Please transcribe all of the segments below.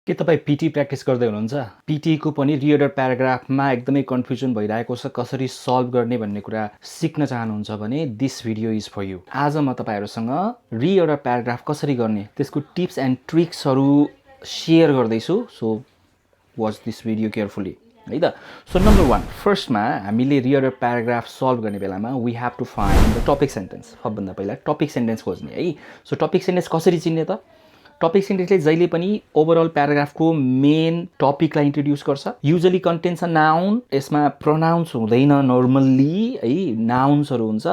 के तपाईँ PT practice गर्दै हुनुहुन्छ? पिटीको पनि रिअर्डर प्याराग्राफमा एकदमै कन्फ्युजन भइरहेको छ, कसरी सल्भ गर्ने भन्ने कुरा सिक्न चाहनुहुन्छ भने this video is for you. आज म तपाईँहरूसँग रिअर्डर प्याराग्राफ कसरी गर्ने त्यसको टिप्स एन्ड ट्रिक्सहरू सेयर गर्दैछु। So watch this video carefully है त। सो नम्बर 1, फर्स्टमा हामीले रिअर्डर प्याराग्राफ सल्भ गर्ने बेलामा we have to find the topic sentence. सबभन्दा पहिला टपिक सेन्टेन्स खोज्ने है। सो टपिक सेन्टेन्स कसरी चिन्ने त? टपिक सेन्टेन्सले जहिले पनि ओभरअल प्याराग्राफको मेन टपिकलाई इन्ट्रोड्युस गर्छ। युजली कन्टेन्स अ नाउन, यसमा प्रोनाउन्स हुँदैन नर्मल्ली है, नाउन्सहरू हुन्छ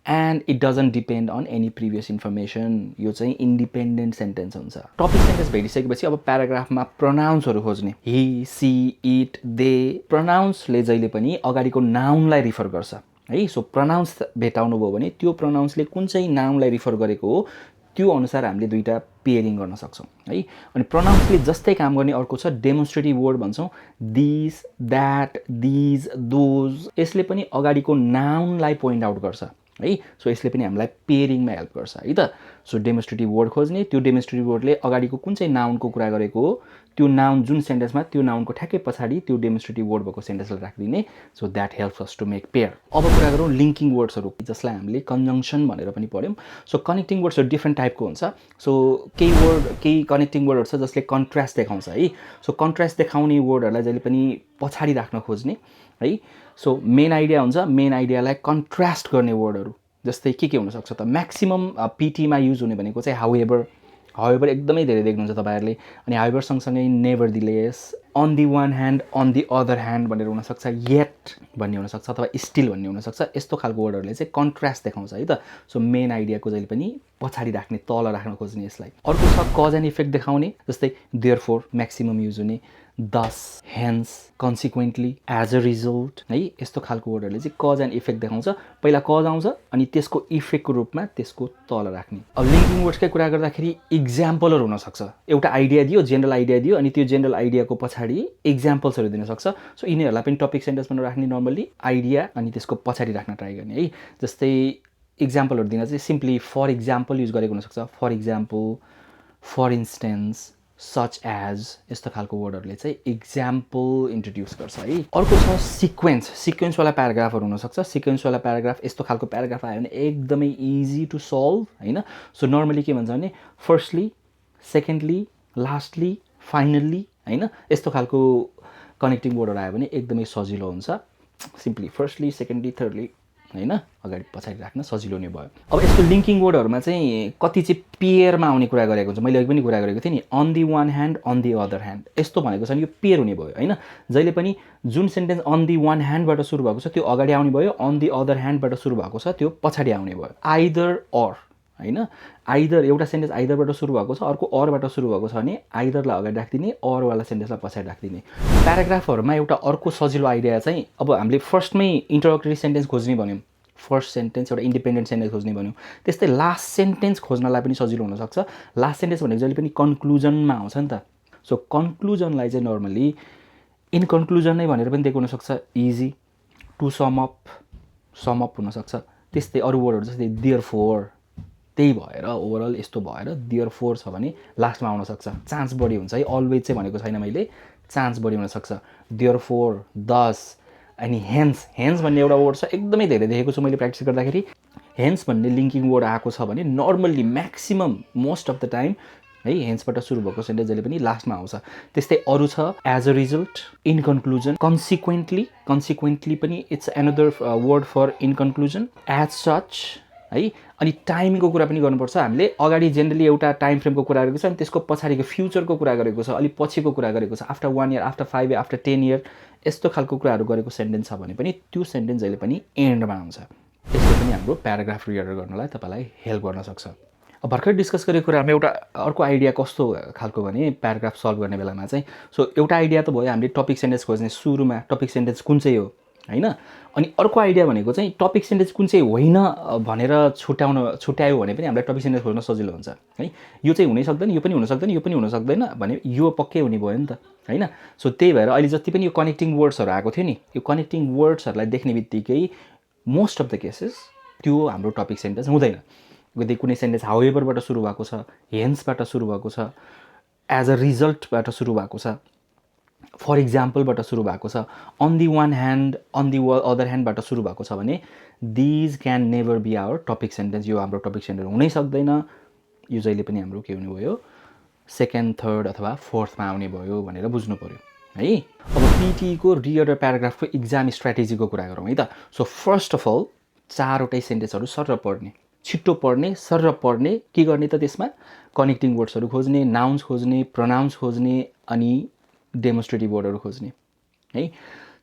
and it doesn't depend on any previous information. यो चाहिँ इन्डिपेन्डेन्ट सेन्टेन्स हुन्छ। टपिक सेन्टेन्स भेटिसकेपछि अब प्याराग्राफमा प्रोनाउन्सहरू खोज्ने। He, she, it, they. प्रोनाउन्सले जहिले पनि अगाडिको नाउनलाई रिफर गर्छ है। सो प्रोनाउन्स भेटाउनु भयो भने त्यो प्रोनाउन्सले कुन चाहिँ नाउनलाई रिफर गरेको हो त्यो अनुसार हामीले दुईवटा पेयरिङ गर्न सक्छौँ है। अनि प्रोनाउन्सले जस्तै काम गर्ने अर्को छ डेमोन्स्ट्रेटिभ वर्ड भन्छौँ। This, that, these, those. यसले पनि अगाडिको नाउनलाई पोइन्ट आउट गर्छ है। सो यसले पनि हामीलाई पेयरिङमा हेल्प गर्छ है त। सो डेमोन्स्ट्रेटिभ वर्ड खोज्ने, त्यो डेमोन्स्ट्रेटिभ वर्डले अगाडिको कुन चाहिँ नाउनको कुरा गरेको हो त्यो नाउन जुन सेन्टेन्समा त्यो नाउनको ठ्याक्कै पछाडि त्यो डेमोन्स्ट्रेटिभ वर्ड भएको सेन्टेन्सलाई राखिदिने। So that helps us to make pair. अब कुरा गरौँ लिङ्किङ वर्ड्सहरू, जसलाई हामीले कन्जङ्सन भनेर पनि पढ्यौँ। सो कनेक्टिङ वर्ड्सहरू डिफ्रेन्ट टाइपको हुन्छ। सो केही कनेक्टिङ वर्डहरू छ जसले कन्ट्रास्ट देखाउँछ है। सो कन्ट्रास्ट देखाउने वर्डहरूलाई जहिले पनि पछाडि राख्न खोज्ने है। सो मेन आइडिया हुन्छ, मेन आइडियालाई कन्ट्रास्ट गर्ने वर्डहरू जस्तै के हुनसक्छ त? म्याक्सिमम पिटीमा युज हुने भनेको चाहिँ हाउएभर एकदमै धेरै देख्नुहुन्छ तपाईँहरूले। अनि हाउएभर सँगसँगै nevertheless, on the one hand, on the other hand भनेर हुनसक्छ, येट भन्ने हुनसक्छ अथवा स्टिल भन्ने हुनसक्छ। यस्तो खालको वर्डहरूले चाहिँ कन्ट्रास्ट देखाउँछ है त। सो मेन आइडियाको जहिले पनि पछाडि राख्ने, तल राख्न खोज्ने यसलाई। अर्को छ कज एन्ड इफेक्ट देखाउने, जस्तै देयरफोर म्याक्सिमम युज हुने, दस, हेन्स, कन्सिक्वेन्टली, एज अ रिजल्ट है। यस्तो खालको वर्डहरूले चाहिँ कज एन्ड इफेक्ट देखाउँछ। पहिला कज आउँछ अनि त्यसको इफेक्टको रूपमा त्यसको तल राख्ने। अब लिङ्किङ वर्ड्सकै कुरा गर्दाखेरि इक्जाम्पलहरू हुनसक्छ। एउटा आइडिया दियो, जेनरल आइडिया दियो, अनि त्यो जेनरल आइडियाको पछाडि इक्जाम्पल्सहरू दिन सक्छ। सो यिनीहरूलाई पनि टपिक सेन्टेन्समा राख्ने, नर्मल्ली आइडिया अनि त्यसको पछाडि राख्न ट्राई गर्ने है। जस्तै इक्जाम्पलहरू दिन चाहिँ सिम्पली फर इक्जाम्पल युज गरेको हुनसक्छ। For example, for instance, such as. यस्तो खालको वर्डहरूले चाहिँ इक्जाम्पल इन्ट्रोड्युस गर्छ है। अर्को छ सिक्वेन्सवाला प्याराग्राफहरू हुनसक्छ। सिक्वेन्सवाला प्याराग्राफ, यस्तो खालको प्याराग्राफ आयो भने एकदमै इजी टु सल्भ होइन। सो नर्मली के भन्छ भने फर्स्टली, सेकेन्डली, लास्टली, फाइनल्ली होइन। यस्तो खालको कनेक्टिङ वर्डहरू आयो भने एकदमै सजिलो हुन्छ। सिम्पली फर्स्टली, सेकेन्डली, थर्डली होइन, अगाडि पछाडि राख्न सजिलो नै भयो। अब यस्तो लिङ्किङ वर्डहरूमा चाहिँ कति चाहिँ पेयरमा आउने कुरा गरेको हुन्छ। मैले अघि पनि कुरा गरेको थिएँ नि, on the one hand, on the other hand. यस्तो भनेको छ नि यो पेयर हुने भयो होइन। जहिले पनि जुन सेन्टेन्स अन दि वान ह्यान्डबाट सुरु भएको छ त्यो अगाडि आउने भयो, अन दि अदर ह्यान्डबाट सुरु भएको छ त्यो पछाडि आउने भयो। आइदर अर होइन। आइदर एउटा सेन्टेन्स आइदरबाट सुरु भएको छ, अर्को अरबाट सुरु भएको छ भने आइदरलाई अगाडि राखिदिने, अरवाला सेन्टेन्सलाई पछाडि राखिदिने। प्याराग्राफहरूमा एउटा अर्को सजिलो आइडिया चाहिँ, अब हामीले फर्स्टमै इन्ट्रोडक्टरी सेन्टेन्स खोज्ने भन्यौँ, फर्स्ट सेन्टेन्स एउटा इन्डिपेन्डेन्ट सेन्टेन्स खोज्ने भन्यौँ, त्यस्तै लास्ट सेन्टेन्स खोज्नलाई पनि सजिलो हुनसक्छ। लास्ट सेन्टेन्स भनेको जहिले पनि कन्क्लुजनमा आउँछ नि त। सो कन्क्लुजनलाई चाहिँ नर्मली इन कन्क्लुजन नै भनेर पनि दिएको हुनसक्छ। इजी टु सम अप हुनसक्छ। त्यस्तै अरू वर्डहरू जस्तै देयरफोर, त्यही भएर ओभरअल यस्तो भएर देयरफोर छ भने लास्टमा आउनसक्छ। चान्स बढी हुन्छ है, अलवेज चाहिँ भनेको छैन मैले, चान्स बढी हुनसक्छ। देयरफोर, दस, अनि हेन्स भन्ने एउटा वर्ड छ, एकदमै धेरै देखेको छु मैले प्र्याक्टिस गर्दाखेरि। हेन्स भन्ने लिङ्किङ वर्ड आएको छ भने normally maximum most of the time है हेन्सबाट सुरु भएको सेन्टेन्स जहिले पनि लास्टमा आउँछ। त्यस्तै अरू छ as a result, in conclusion, consequently पनि it's another word for in conclusion, as such है। अनि टाइमको कुरा पनि गर्नुपर्छ हामीले। अगाडि जेनरली एउटा टाइम फ्रेमको कुरा गरेको छ अनि त्यसको पछाडिको फ्युचरको कुरा गरेको छ, अलिक पछिको कुरा गरेको छ, after 1 year, after 5 year, after 10 year, यस्तो खालको कुराहरू गरेको सेन्टेन्स छ भने पनि त्यो सेन्टेन्स जहिले पनि एन्डमा आउँछ। यसले पनि हाम्रो प्याराग्राफ रिअर्डर गर्नलाई तपाईँलाई हेल्प गर्न सक्छ। अब भर्खर डिस्कस गरेको कुरामा एउटा अर्को आइडिया कस्तो खालको भने प्याराग्राफ सल्भ गर्ने बेलामा चाहिँ, सो एउटा आइडिया त भयो हामीले टपिक सेन्टेन्स खोज्ने, सुरुमा टपिक सेन्टेन्स कुन चाहिँ हो होइन। अनि अर्को आइडिया भनेको चाहिँ टपिक सेन्टेन्स कुन चाहिँ होइन भनेर छुट्यायो भने पनि हामीलाई टपिक सेन्टेन्स खोज्न सजिलो हुन्छ है। यो चाहिँ हुनै सक्दैन, यो पनि हुन सक्दैन, यो पनि हुन सक्दैन भने यो पक्कै हुने भयो नि त होइन। सो त्यही भएर अहिले जति पनि यो कनेक्टिङ वर्ड्सहरू आएको थियो नि, यो कनेक्टिङ वर्ड्सहरूलाई देख्ने बित्तिकै मोस्ट अफ द केसेस त्यो हाम्रो टपिक सेन्टेन्स हुँदैन। यदि कुनै सेन्टेन्स हाउएभरबाट सुरु भएको छ, हेन्सबाट सुरु भएको छ, एज अ रिजल्टबाट सुरु भएको छ, फर इक्जाम्पलबाट सुरु भएको छ, on the one hand on the other ह्यान्डबाट सुरु भएको छ भने these can never be our topic sentence. यो हाम्रो टपिक सेन्टेन्स हुनै सक्दैन, यो जहिले पनि हाम्रो के हुने भयो, सेकेन्ड थर्ड अथवा फोर्थमा आउने भयो भनेर बुझ्नु पऱ्यो है। अब पिटीको रिअर्डर प्याराग्राफको इक्जाम स्ट्राटेजीको कुरा गरौँ है त। सो फर्स्ट अफ अल 4वटै सेन्टेन्सहरू सरर पढ्ने, छिट्टो पढ्ने, सरर पढ्ने। के गर्ने त त्यसमा कनेक्टिङ वर्ड्सहरू खोज्ने, नाउन्स खोज्ने, प्रोनाउन्स खोज्ने अनि डेमोन्स्ट्रेटिभ वर्डहरू खोज्ने है।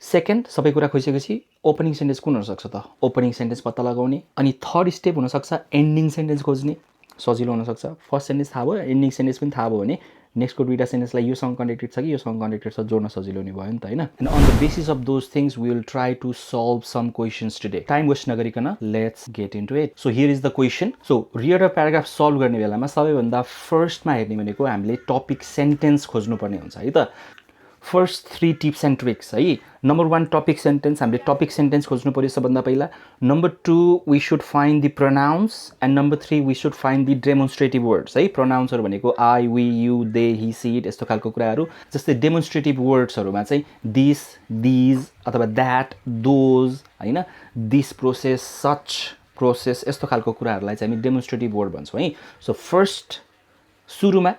सेकेन्ड सबै कुरा खोजिसकेपछि ओपनिङ सेन्टेन्स कुन हुनसक्छ त, ओपनिङ सेन्टेन्स पत्ता लगाउने। अनि थर्ड स्टेप हुनसक्छ एन्डिङ सेन्टेन्स खोज्ने, सजिलो हुनसक्छ। फर्स्ट सेन्टेन्स थाहा भयो, एन्डिङ सेन्टेन्स पनि थाहा भयो भने नेक्स्टको दुईवटा सेन्टेन्सलाई योसँग कनेक्टेड छ कि योसँग कनेक्टेड छ जोड्न सजिलो हुने भयो नि त होइन। And on the basis of those things we will try to solve some questions today. Time waste नगरिकन let's get into it. So here is the question. So reorder paragraph solve गर्ने बेलामा सबैभन्दा फर्स्टमा हेर्ने भनेको हामीले टपिक सेन्टेन्स खोज्नुपर्ने हुन्छ है त। फर्स्ट 3 टिप्स एन्ड ट्रिक्स है। नम्बर 1 टपिक सेन्टेन्स, हामीले टपिक सेन्टेन्स खोज्नु पऱ्यो सबभन्दा पहिला। Number 2 we should find the pronouns and number 3 we should find the demonstrative words है। प्रोनाउन्सहरू भनेको I, we, you, they, he, she, it यस्तो खालको कुराहरू। जस्तै डेमोन्स्ट्रेटिभ वर्ड्सहरूमा चाहिँ दिस, दिज अथवा द्याट, दोज होइन, दिस प्रोसेस, सच प्रोसेस यस्तो खालको कुराहरूलाई चाहिँ हामी डेमोन्स्ट्रेटिभ वर्ड भन्छौँ है। सो फर्स्ट सुरुमा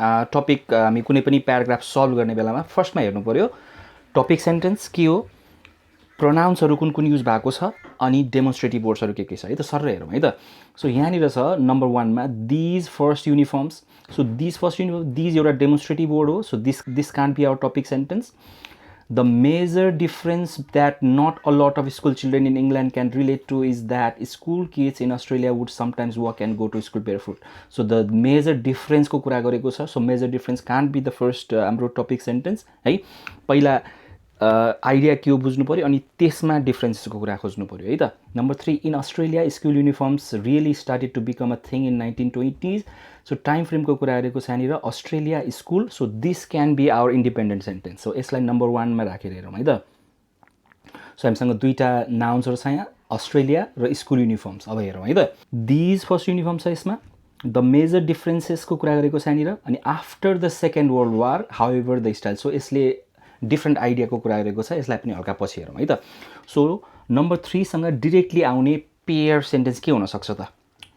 टपिक हामी कुनै पनि प्याराग्राफ सल्भ गर्ने बेलामा फर्स्टमा हेर्नु पऱ्यो टपिक सेन्टेन्स के हो, प्रोनाउन्सहरू कुन कुन युज भएको छ अनि डेमोन्स्ट्रेटिभ वर्ड्सहरू के छ है त। सर हेरौँ है त। सो यहाँनिर छ नम्बर 1 मा these first uniforms. So these first uniform, these एउटा डेमोन्स्ट्रेटिभ वर्ड हो। So this can't be our topic sentence. The major difference that not a lot of school children in England can relate to is that school kids in Australia would sometimes walk and go to school barefoot. So the major difference को कुरा गरेको छ। So major difference can't be the first हाम्रो topic sentence है। पहिला idea के हो बुझ्नु पऱ्यो अनि त्यसमा डिफ्रेन्सेसको कुरा खोज्नु पऱ्यो है त। Number 3 in Australia school uniforms really started to become a thing in 1920s। So time फ्रेमको कुरा गरेको छ यहाँनिर Australia school. So this can be our independent sentence. सो यसलाई नम्बर 1 मा राखेर हेरौँ है त। सो हामीसँग दुईवटा नाउन्सहरू छ यहाँ, अस्ट्रेलिया र स्कुल युनिफर्म्स। अब हेरौँ है त। दिज फर्स्ट युनिफर्म छ यसमा, द मेजर डिफ्रेन्सेसको कुरा गरेको छ यहाँनिर। अनि after the second world war however the style. So यसले डिफ्रेन्ट आइडियाको कुरा गरेको छ, यसलाई पनि हल्का पछि हेरौँ है त। सो नम्बर 3 सँग डिरेक्टली आउने पेयर सेन्टेन्स के हुनसक्छ त।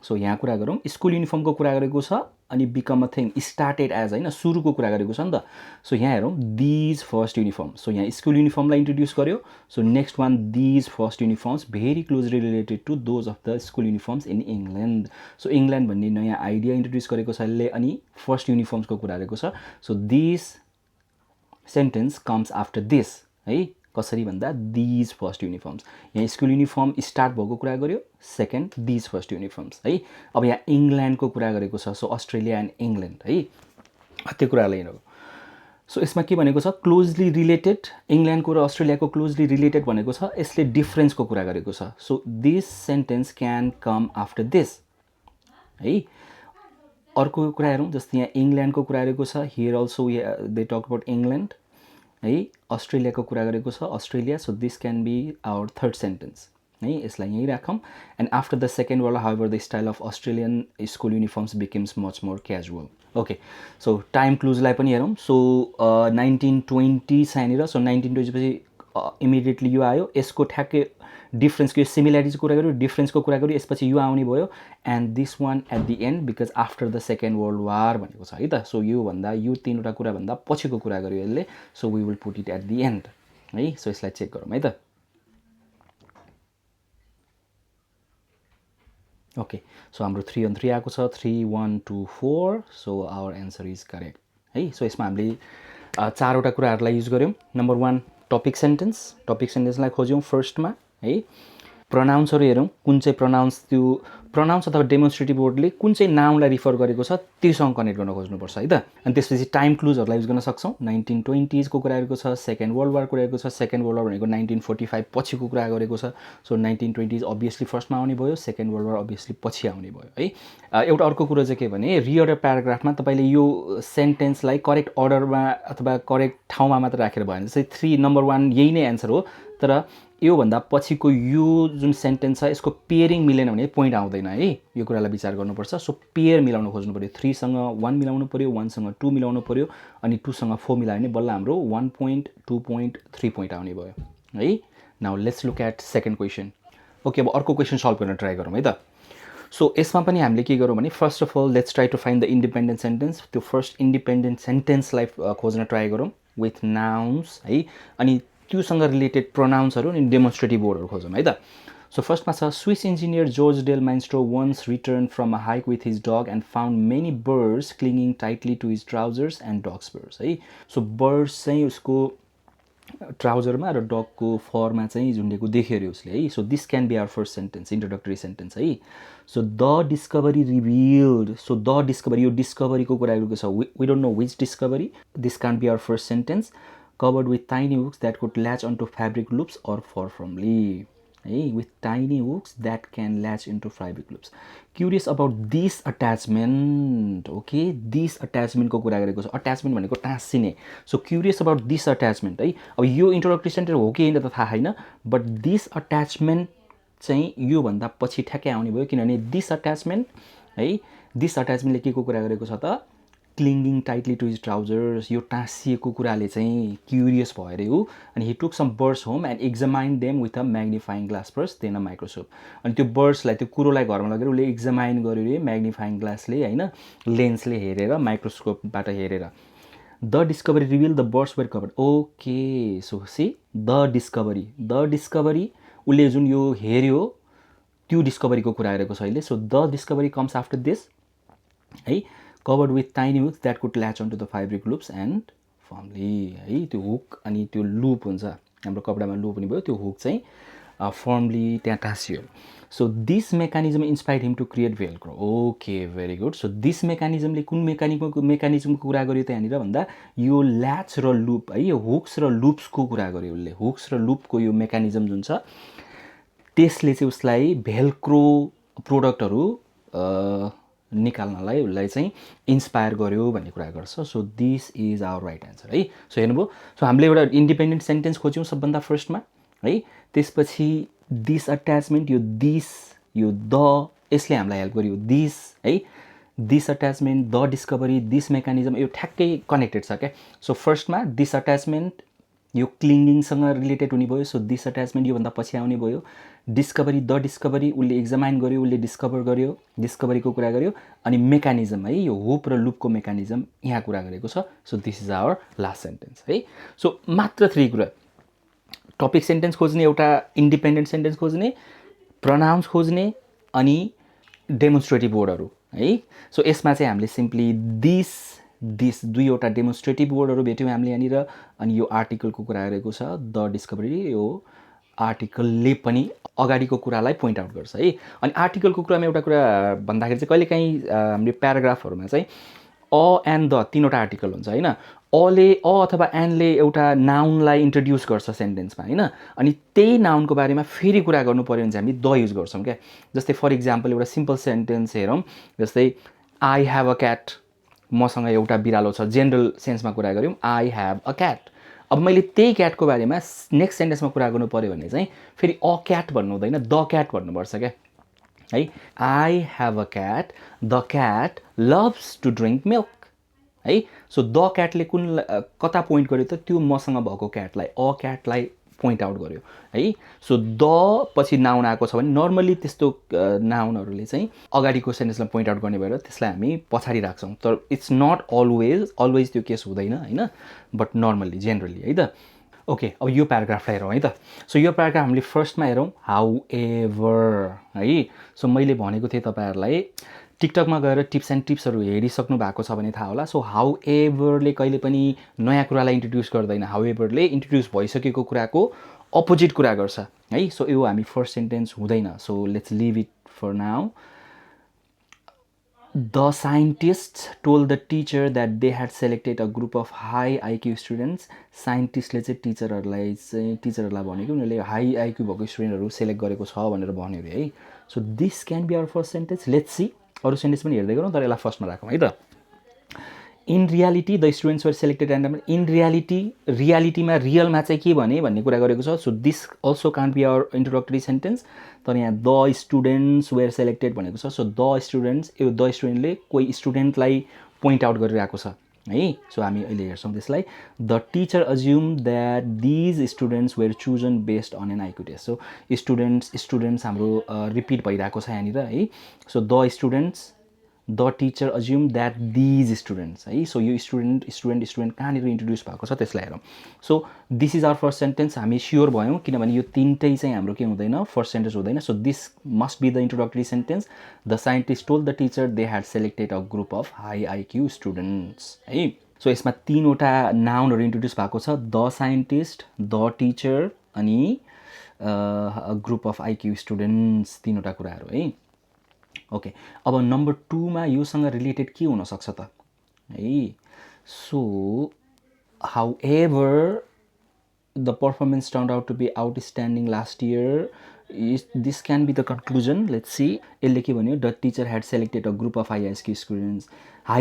सो यहाँ कुरा गरौँ, स्कुल युनिफर्मको कुरा गरेको छ अनि become a thing, started as होइन, सुरुको कुरा गरेको छ नि त। सो यहाँ हेरौँ दिज फर्स्ट युनिफर्म। सो यहाँ स्कुल युनिफर्मलाई इन्ट्रोड्युस गर्यो। So next one these first uniforms very closely related to those of the school uniforms in England. So England भन्ने नयाँ आइडिया इन्ट्रोड्युस गरेको छ यसले अनि फर्स्ट युनिफर्म्सको कुरा गरेको छ। So this sentence comes after this है। कसरी भन्दा दिज फर्स्ट युनिफर्म्स, यहाँ स्कुल युनिफर्म स्टार्ट भएको कुरा गर्यो, सेकेन्ड दिज फर्स्ट युनिफर्म्स है। अब यहाँ इङ्ल्यान्डको कुरा गरेको छ। सो अस्ट्रेलिया एन्ड इङ्ल्यान्ड है, त्यो कुरालाई हेरौँ। सो यसमा के भनेको छ, क्लोजली रिलेटेड, इङ्ल्यान्डको र अस्ट्रेलियाको क्लोजली रिलेटेड भनेको छ, यसले डिफ्रेन्सको कुरा गरेको छ। So this sentence can come after this है। अर्को कुरा हेरौँ, जस्तै यहाँ इङ्ल्यान्डको कुरा गरेको छ, here also they talk about England है। अस्ट्रेलियाको कुरा गरेको छ, Australia. So this can be our third sentence है, यसलाई यहीँ राखौँ। And after the second world however the style of Australian school uniforms becomes much more casual. Okay, so time क्लुजलाई पनि हेरौँ। सो 1920 यहाँनिर। सो 1920 पछि इमिडिएटली यो आयो, यसको ठ्याक्कै डिफ्रेन्सको यो सिमिल्यारिटीको कुरा गऱ्यो, डिफ्रेन्सको कुरा गऱ्यो, यसपछि यो आउने भयो। And this one at the end because after the second world war भनेको छ है त। सो यो भन्दा यो 3वटा कुरा भन्दा पछिको कुरा गर्यो यसले। So we will put it at the end है। सो यसलाई चेक गरौँ है त। ओके, सो हाम्रो 3 on 3 आएको छ, 3 1 2 4। So our answer is correct है। सो यसमा हामीले 4वटा कुराहरूलाई युज गऱ्यौँ। नम्बर 1 टपिक सेन्टेन्स, टपिक सेन्टेन्सलाई खोज्यौँ फर्स्टमा है। प्रोनाउन्सहरू हेरौँ, कुन चाहिँ प्रोनाउन्स, त्यो प्रोनाउन्स अथवा डेमोन्स्ट्रेटिभ वर्डले कुन चाहिँ नाउनलाई रिफर गरेको छ त्योसँग कनेक्ट गर्न खोज्नुपर्छ है त। अनि त्यसपछि टाइम क्लुजहरूलाई युज गर्न सक्छौँ। 1920s को कुरा गरेको छ, सेकेन्ड वर्ल्ड वार कुरा गरेको छ। सेकेन्ड वर्ल्ड वार भनेको 1945 पछिको कुरा गरेको छ। सो 1920s अभियसली फर्स्टमा आउने भयो, सेकेन्ड वर्ल्ड वार अभियसली पछि आउने भयो है। एउटा अर्को कुरो चाहिँ के भने, रिअर्डर प्याराग्राफमा तपाईँले यो सेन्टेन्सलाई करेक्ट अर्डरमा अथवा करेक्ट ठाउँमा मात्र राखेर भएन। जस्तै 3 नम्बर 1 यही नै एन्सर हो, तर योभन्दा पछिको यो जुन सेन्टेन्स छ यसको पेयरिङ मिलेन भने पोइन्ट आउँदैन है, यो कुरालाई विचार गर्नुपर्छ। सो पेयर मिलाउन खोज्नु पऱ्यो, 3 सँग 1 मिलाउनु पऱ्यो, 1 सँग 2 मिलाउनु पऱ्यो, अनि 2 सँग 4 मिलायो भने बल्ल हाम्रो 1 पोइन्ट 2 पोइन्ट 3 पोइन्ट आउने भयो है। Now let's look at second question. Okay, अब अर्को क्वेसन सल्भ गर्न ट्राई गरौँ है त। सो यसमा पनि हामीले के गरौँ भने first of all let's try to find the independent sentence. त्यो फर्स्ट इन्डिपेन्डेन्ट सेन्टेन्सलाई खोज्न ट्राई गरौँ विथ नाउन्स है, अनि त्योसँग रिलेटेड प्रोनाउन्सहरू अनि डेमोन्स्ट्रेटिभ वर्डहरू खोजौँ है त। सो फर्स्टमा छ Swiss engineer George de Mestral once return from a hike with his dog and found many birds clinging tightly to his trousers and dogs birds है। सो बर्ड्स चाहिँ उसको ट्राउजरमा र डगको फरमा चाहिँ झुन्डेको देख्यो अरे उसले है। So this can be our first sentence, introductory sentence है। So the discovery revealed, so the discovery, यो डिस्कभरीको कुरा गरेको छ, we don't know which discovery, this can be our first sentence. covered with tiny hooks that could latch onto fabric loops or fall firmly है, with tiny hooks that can latch into fabric loops. Curious about this attachment, okay, this attachment को कुरा गरेको छ। attachment भनेको टाँसिने, so curious about this attachment है। अब यो introductory sentence हो कि होइन त थाहा छैन, बट दिस अट्याचमेन्ट चाहिँ योभन्दा पछि ठ्याक्कै आउने भयो, किनभने दिस अट्याचमेन्ट है, दिस अट्याचमेन्टले के को कुरा गरेको छ त, clinging tightly to his trousers, यो टाँसिएको कुराले चाहिँ क्युरियस भयो अरे ऊ। अनि he took some birds home and examine them with a magnifying glass first then a microscope. अनि त्यो बर्ड्सलाई, त्यो कुरोलाई घरमा लगेर उसले एक्जामाइन गर्यो अरे म्याग्निफाइङ ग्लासले होइन, लेन्सले हेरेर, माइक्रोस्कोपबाट हेरेर। The discovery reveal the birds were covered, okay, so see the discovery उसले जुन यो हेऱ्यो त्यो डिस्कभरीको कुरा गरेको छ अहिले। So the discovery comes after this है, covered with tiny hooks that could latch onto the fabric loops and firmly है, त्यो हुक अनि त्यो लुप हुन्छ हाम्रो कपडामा लुप पनि भयो, त्यो हुक चाहिँ फर्मली त्यहाँ टाँसियो। So this mechanism inspired him to create Velcro, okay very good. So this मेकानिजमले कुन मेकानिजमको कुरा गर्यो त यहाँनिर भन्दा यो ल्याच र लुप है, यो हुक्स र लुप्सको कुरा गर्यो उसले। हुक्स र लुपको यो मेकानिजम जुन छ त्यसले चाहिँ उसलाई भेल्क्रो प्रोडक्टहरू निकाल्नलाई उसलाई चाहिँ इन्सपायर गर्यो भन्ने कुरा गर्छ। So this is our right answer है। सो हेर्नुभयो, सो हामीले एउटा इन्डिपेन्डेन्ट सेन्टेन्स खोज्यौँ सबभन्दा फर्स्टमा है, त्यसपछि दिस अट्याचमेन्ट, यो दिस, यो द, यसले हामीलाई हेल्प गर्यो, दिस है, this attachment, the discovery, this mechanism, यो ठ्याक्कै कनेक्टेड छ क्या। सो फर्स्टमा दिस अट्याचमेन्ट यो क्लिङ्गिङसँग रिलेटेड हुने भयो, सो दिस अट्याचमेन्ट योभन्दा पछि आउने भयो। डिस्कभरी, द डिस्कभरी, उसले एक्जामाइन गर्यो, उसले डिस्कभर गर्यो, डिस्कभरीको कुरा गर्यो, अनि मेकानिजम है, यो हुप र लुपको मेकानिजम यहाँ कुरा गरेको छ। So this is our last sentence है। सो मात्र 3 कुरा, टपिक सेन्टेन्स खोज्ने, एउटा इन्डिपेन्डेन्ट सेन्टेन्स खोज्ने, प्रनाउन्स खोज्ने, अनि डेमोन्स्ट्रेटिभ वर्डहरू है। सो यसमा चाहिँ हामीले सिम्पली दिस दुईवटा डेमोन्स्ट्रेटिभ वर्डहरू भेट्यौँ हामीले यहाँनिर, अनि यो आर्टिकलको कुरा गरेको छ द डिस्कभरी, यो आर्टिकलले पनि अगाडिको कुरालाई पोइन्ट आउट गर्छ है। अनि आर्टिकलको कुरामा एउटा कुरा भन्दाखेरि चाहिँ कहिलेकाहीँ हामीले प्याराग्राफहरूमा चाहिँ अ एन्ड द 3वटा आर्टिकल हुन्छ होइन, अले, अ अथवा एन्डले एउटा नाउनलाई इन्ट्रोड्युस गर्छ सेन्टेन्समा होइन, अनि त्यही नाउनको बारेमा फेरि कुरा गर्नु पऱ्यो भने चाहिँ हामी द युज गर्छौँ क्या। जस्तै फर इक्जाम्पल एउटा सिम्पल सेन्टेन्स हेरौँ, जस्तै आई हेभ अ क्याट, मसँग एउटा बिरालो छ, जेनरल सेन्समा कुरा गऱ्यौँ, आई हेभ अ क्याट। अब मैले त्यही क्याटको बारेमा नेक्स्ट सेन्टेन्समा कुरा गर्नु पऱ्यो भने चाहिँ फेरि अ क्याट भन्नु हुँदैन, द क्याट भन्नुपर्छ क्या है। I have a cat, the cat loves to drink milk है। सो द क्याटले कुन कता पोइन्ट गर्यो त, त्यो मसँग भएको क्याटलाई, अ क्याटलाई पोइन्ट आउट गर्यो है। सो द पछि नाउन आएको छ भने नर्मली त्यस्तो नाउनहरूले चाहिँ अगाडिको सेन्टेन्सलाई पोइन्ट आउट गर्ने भएर त्यसलाई हामी पछाडि राख्छौँ, तर इट्स नट अलवेज त्यो केस हुँदैन होइन, बट नर्मल्ली जेनरली है त। ओके, अब यो प्याराग्राफलाई हेरौँ है त। सो यो प्याराग्राफ हामीले फर्स्टमा हेरौँ, हाउ एभर है। सो मैले भनेको थिएँ तपाईँहरूलाई टिकटकमा गएर टिप्स एन्ड टिप्सहरू हेरिसक्नु भएको छ भने थाहा होला। सो हाउ एभरले कहिले पनि नयाँ कुरालाई इन्ट्रोड्युस गर्दैन, हाउ एभरले इन्ट्रोड्युस भइसकेको कुराको अपोजिट कुरा गर्छ है। सो यो हामी फर्स्ट सेन्टेन्स हुँदैन, so let's leave it for now. The scientist told the teacher that they had selected a group of high IQ students. साइन्टिस्टले चाहिँ टिचरहरूलाई भनेको उनीहरूले हाई आइक्यू भएको स्टुडेन्टहरू सेलेक्ट गरेको छ भनेर भन्यो अरे है। So this can be our first sentence. Let's see, अरू सेन्टेन्स पनि हेर्दै गरौँ, तर यसलाई फर्स्टमा राखौँ है त। In reality the students were selected and in रियालिटीमा रियलमा चाहिँ के भने भन्ने कुरा गरेको छ. So this also can't be our introductory sentence. तर यहाँ द स्टुडेन्ट्स वेयर सेलेक्टेड भनेको छ. सो द स्टुडेन्ट्स, यो द स्टुडेन्टले कोही स्टुडेन्टलाई पोइन्ट आउट गरिरहेको छ है. सो हामी अहिले हेर्छौँ त्यसलाई. The teacher assume that these students were chosen based on an IQ test. So students हाम्रो रिपिट भइरहेको छ यहाँनिर है. So the students, the teacher assume that these students है. सो यो स्टुडेन्ट कहाँनिर इन्ट्रोड्युस भएको छ त्यसलाई हेरौँ. So this is our first sentence. हामी स्योर भयौँ किनभने यो तिनटै चाहिँ हाम्रो के हुँदैन, फर्स्ट सेन्टेन्स हुँदैन. So this must be the introductory sentence. The scientist told the teacher they had selected a group of high IQ students है. सो यसमा तीनवटा नाउनहरू इन्ट्रोड्युस भएको छ. द साइन्टिस्ट, द टिचर अनि ग्रुप अफ आइक्यू स्टुडेन्ट्स, तीनवटा कुराहरू है. ओके, अब नम्बर 2मा योसँग रिलेटेड के हुनसक्छ त है. So however the performance turned out to be outstanding last year. This can be the conclusion. Let's see. यसले के भन्यो, the teacher had selected a group of high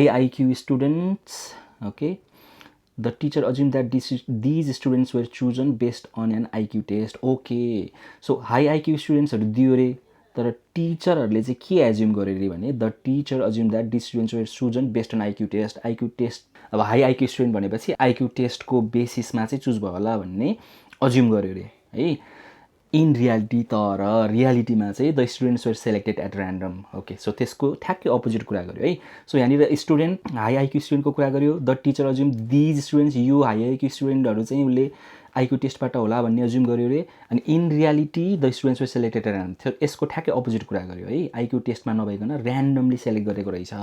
IQ students. Okay, the teacher assume that these students were chosen based on an IQ test. Okay, so high IQ स्टुडेन्ट्सहरू दियो रे, तर टिचरहरूले चाहिँ के एज्युम गर्यो अरे भने the teacher assume that this students were chosen based on IQ test. IQ test, अब हाई आइक्यू स्टुडेन्ट भनेपछि आइक्यू टेस्टको बेसिसमा चाहिँ चुज भयो होला भन्ने अज्युम गर्यो अरे है. इन रियालिटी, तर रियालिटीमा चाहिँ the students were selected at random. Okay, so त्यसको ठ्याक्कै अपोजिट कुरा गर्यो है. सो यहाँनिर स्टुडेन्ट, हाई आइक्यू स्टुडेन्टको कुरा गर्यो. The teacher assume these students, यो हाई आइक्यू स्टुडेन्टहरू चाहिँ उसले आइक्यू टेस्टबाट होला भन्ने अज्युम गर्यो अरे. अनि in reality the students were selected at random, यसको ठ्याक्कै अपोजिट कुरा गर्यो है. आइक्यू टेस्टमा नभइकन ऱ्यान्डमली सेलेक्ट गरेको रहेछ.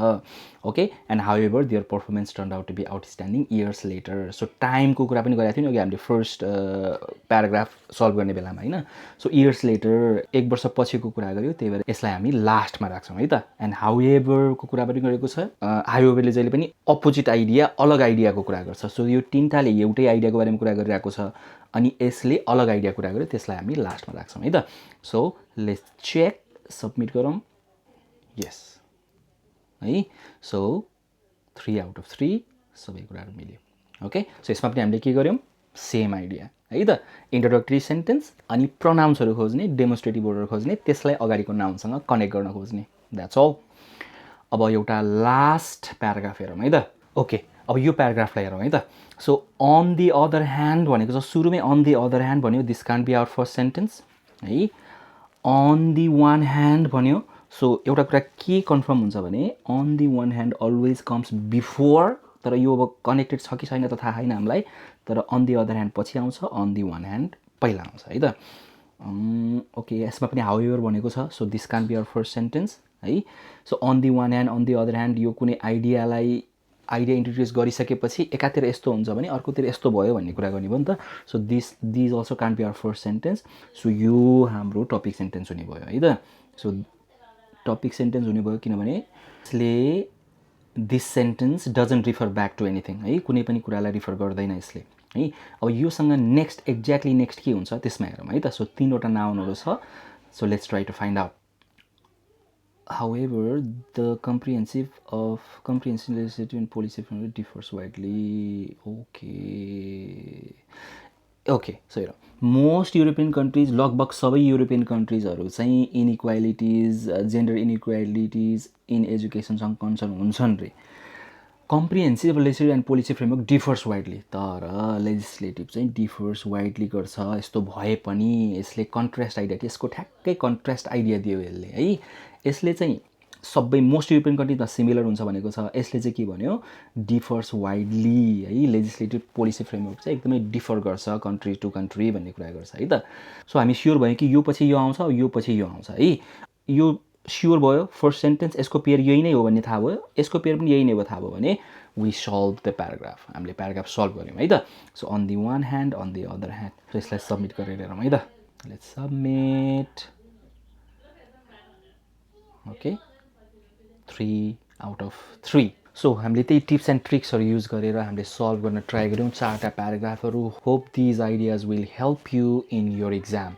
Okay, and however their performance turned out to be outstanding years later. So टाइमको कुरा पनि गरेको थियो नि अघि हामीले फर्स्ट प्याराग्राफ सल्भ गर्ने बेलामा होइन. सो इयर्स लेटर, 1 वर्ष पछिको कुरा गर्यो, त्यही भएर यसलाई हामी लास्टमा राख्छौँ है त. एन्ड हाउएभरको कुरा पनि गरेको छ. हाउएभरले जहिले पनि अपोजिट आइडिया, अलग आइडियाको कुरा गर्छ. सो यो तिनवटाले एउटै आइडियाको बारेमा कुरा गरिरहेको छ अनि यसले अलग आइडिया कुरा गर्यो, त्यसलाई हामी लास्टमा राख्छौँ है त. सो लेट्स चेक, सबमिट गरौँ. यस है. सो 3 आउट अफ 3 सबै कुराहरू मिल्यो. ओके, सो यसमा पनि हामीले के गर्यौँ, सेम आइडिया है त. इन्ट्रोडक्टरी सेन्टेन्स अनि प्रोनाउन्सहरू खोज्ने, डेमोन्स्ट्रेटिभ वर्डहरू खोज्ने, त्यसलाई अगाडिको नाउनसँग कनेक्ट गर्न खोज्ने. That's all. अब एउटा लास्ट प्याराग्राफ हेरौँ है त. ओके, अब यो प्याराग्राफलाई हेरौँ है त. So on the other hand भनेको छ, सुरुमै अन दि अदर ह्यान्ड भन्यो. This can't be our first sentence है. अन दि वान ह्यान्ड भन्यो. सो एउटा कुरा के कन्फर्म हुन्छ भने on the one hand always comes before. तर यो अब कनेक्टेड छ कि छैन त थाहा छैन हामीलाई. तर अन दि अदर ह्यान्ड पछि आउँछ, अन दि वान ह्यान्ड पहिला आउँछ है त. ओके, यसमा पनि हाउएभर भनेको छ. So this can't be our first sentence है. So on the one hand, on the other hand, यो कुनै आइडिया इन्ट्रोड्युस गरिसकेपछि एकातिर यस्तो हुन्छ भने अर्कोतिर यस्तो भयो भन्ने कुरा गर्ने भयो नि त. So these also can't be our first sentence. So यो हाम्रो टपिक सेन्टेन्स हुने भयो है त. सो टपिक सेन्टेन्स हुने भयो किनभने यसले this sentence doesn't refer back to anything है. कुनै पनि कुरालाई रिफर गर्दैन यसले है. अब योसँग नेक्स्ट, एक्ज्याक्टली नेक्स्ट के हुन्छ त्यसमा हेरौँ है त. सो 3वटा नाउनहरू छ. So let's try to find out. However, the comprehensive legislative and policy framework differs widely. Okay, so most European countries, लगभग सबै युरोपियन कन्ट्रिजहरू चाहिँ इनइक्वालिटिज, जेन्डर इनइक्वालिटिज इन एजुकेसनसँग कन्सर्न हुन्छन् रे. Comprehensive legislative and policy framework differs widely, तर legislative चाहिँ differs widely गर्छ. यस्तो भए पनि यसले कन्ट्रास्ट आइडिया, यसको ठ्याक्कै कन्ट्रास्ट आइडिया दियो यसले है. यसले चाहिँ सबै मोस्ट युरोपियन कन्ट्रीमा सिमिलर हुन्छ भनेको छ. यसले चाहिँ के भन्यो, डिफर्स वाइडली है. लेजिस्लेटिभ पोलिसी फ्रेमवर्क चाहिँ एकदमै डिफर गर्छ कन्ट्री टु कन्ट्री भन्ने कुरा गर्छ है त. सो हामी स्योर भयो कि यो पछि यो आउँछ, यो पछि यो आउँछ है. यो स्योर भयो फर्स्ट सेन्टेन्स, यसको पेयर यही नै हो भन्ने थाहा भयो, यसको पेयर पनि यही नै हो थाहा भयो भने वी सल्भ द प्याराग्राफ. हामीले प्याराग्राफ सल्भ गऱ्यौँ है त. So on the one hand, on the other hand. So यसलाई सबमिट गरेर हेरौँ है त. Let's submit. Okay, 3 out of 3. So हामीले त्यही टिप्स एन्ड ट्रिक्सहरू युज गरेर हामीले सल्भ गर्न ट्राई गऱ्यौँ 4वटा प्याराग्राफहरू. Hope these ideas will help you in your exam.